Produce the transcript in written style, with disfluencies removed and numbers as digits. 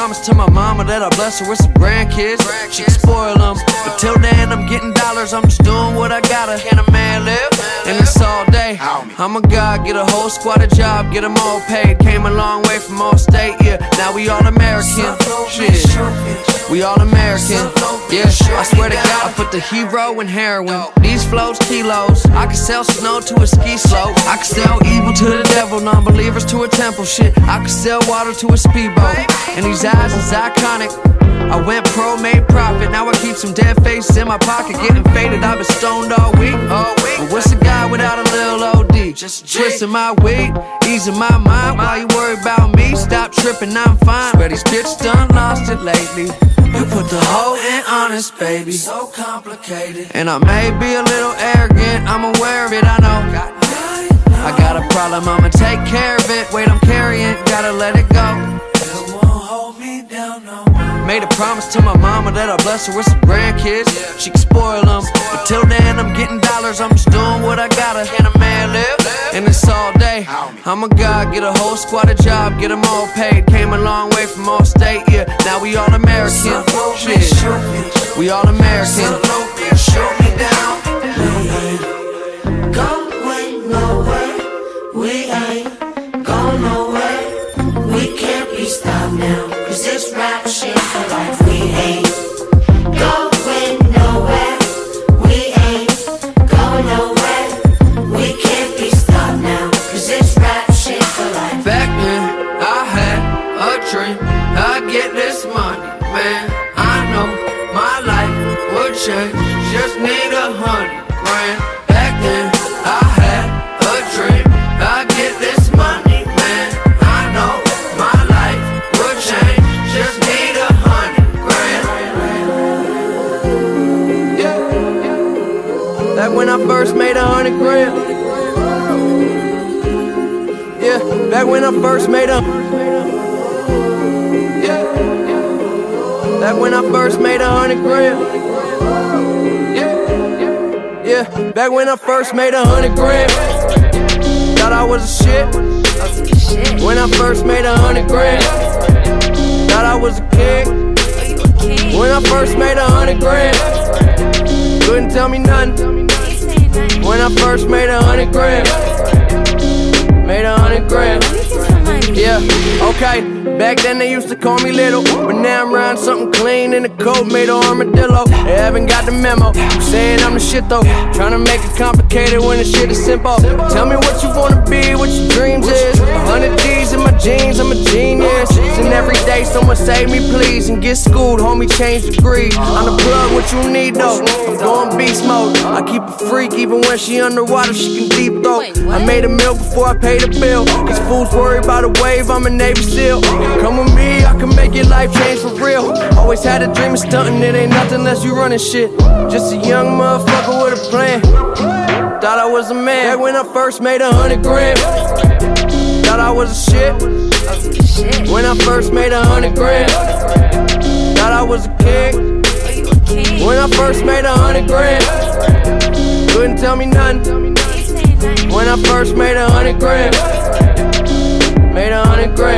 promise to my mama that I'll bless her with some grandkids. She can spoil them, but till then I'm getting dollars. I'm just doing what I gotta. Can a man live? And it's all day. I'm a god, get a whole squad a job, get them all paid. Came a long way from all state, yeah. Now we all American. Shit, we all American. Yeah, I swear to God, I put the hero in heroin. These flows, kilos. I can sell snow to a ski slope. I can sell evil to the devil, non-believers to a temple. Shit, I can sell water to a speedboat. And these eyes is iconic. I went pro, made profit. Now I keep some dead faces in my pocket, getting faded. I've been stoned all week. But what's a guy without a little OD? Just twisting my weed, easing my mind. Why you worry about me? Stop tripping, I'm fine. Swear these bitches done lost it lately. You put the hoe in honest, baby. So complicated. And I may be a little arrogant, I'm aware of it, I know. I got a problem, I'ma take care of it. Weight I'm carrying, gotta let it go. It won't hold me down no more. Made a promise to my mama that I'll bless her with some grandkids. She can spoil them, but till then I'm getting dollars. I'm just doing what I gotta. Can a man live? And it's all day. I'm a god, get a whole squad a job, get them all paid. Came a long way from all state, yeah. Now we all American. Shit, we all American. Show me down. We ain't going nowhere. We ain't going nowhere. We can't be stopped now, 'cause this rap shit for life. We ain't going nowhere. We ain't going nowhere. We can't be stopped now, 'cause this rap shit for life. Back then, I had a dream, I'd get this money, man. I know my life would change, just need 100 grand. Back then, I had a dream, I'd get this money, man. I know my life would change, just need 100 grand. Yeah. Back when I first made 100 grand. Yeah, back when I first made a. Yeah, back when I first made 100 grand. Yeah, back when I first made 100 grand. Thought I was a shit. When I first made 100 grand. Thought I was a king. When I first made 100 grand. Couldn't tell me nothing. When I first made 100 grand. Made 100 grand. Yeah, okay. Back then they used to call me little, but now I'm riding something clean in a coat made of armadillo. They haven't got the memo. I'm saying I'm the shit though. Trying to make it complicated when the shit is simple. Tell me what you wanna be, what your dreams is. 100 G's in my jeans, I'm a genius. And every day someone save me please and get schooled, homie, change degrees. I'm the plug, what you need though. I'm going beast mode. I keep a freak even when she underwater, she can deep throat. I made a meal before I paid a bill. These fools worry about a wave, I'm a Navy SEAL. Come with me, I can make your life change for real. Always had a dream of stunting, it ain't nothing unless you running shit. Just a young motherfucker with a plan. Thought I was a man. Back when I first made 100 grand. Thought I was a shit. When I first made 100 grand. Thought I was a king. When I first made 100 grand. Couldn't tell me nothing. When I first made 100 grand. Made 100 grand.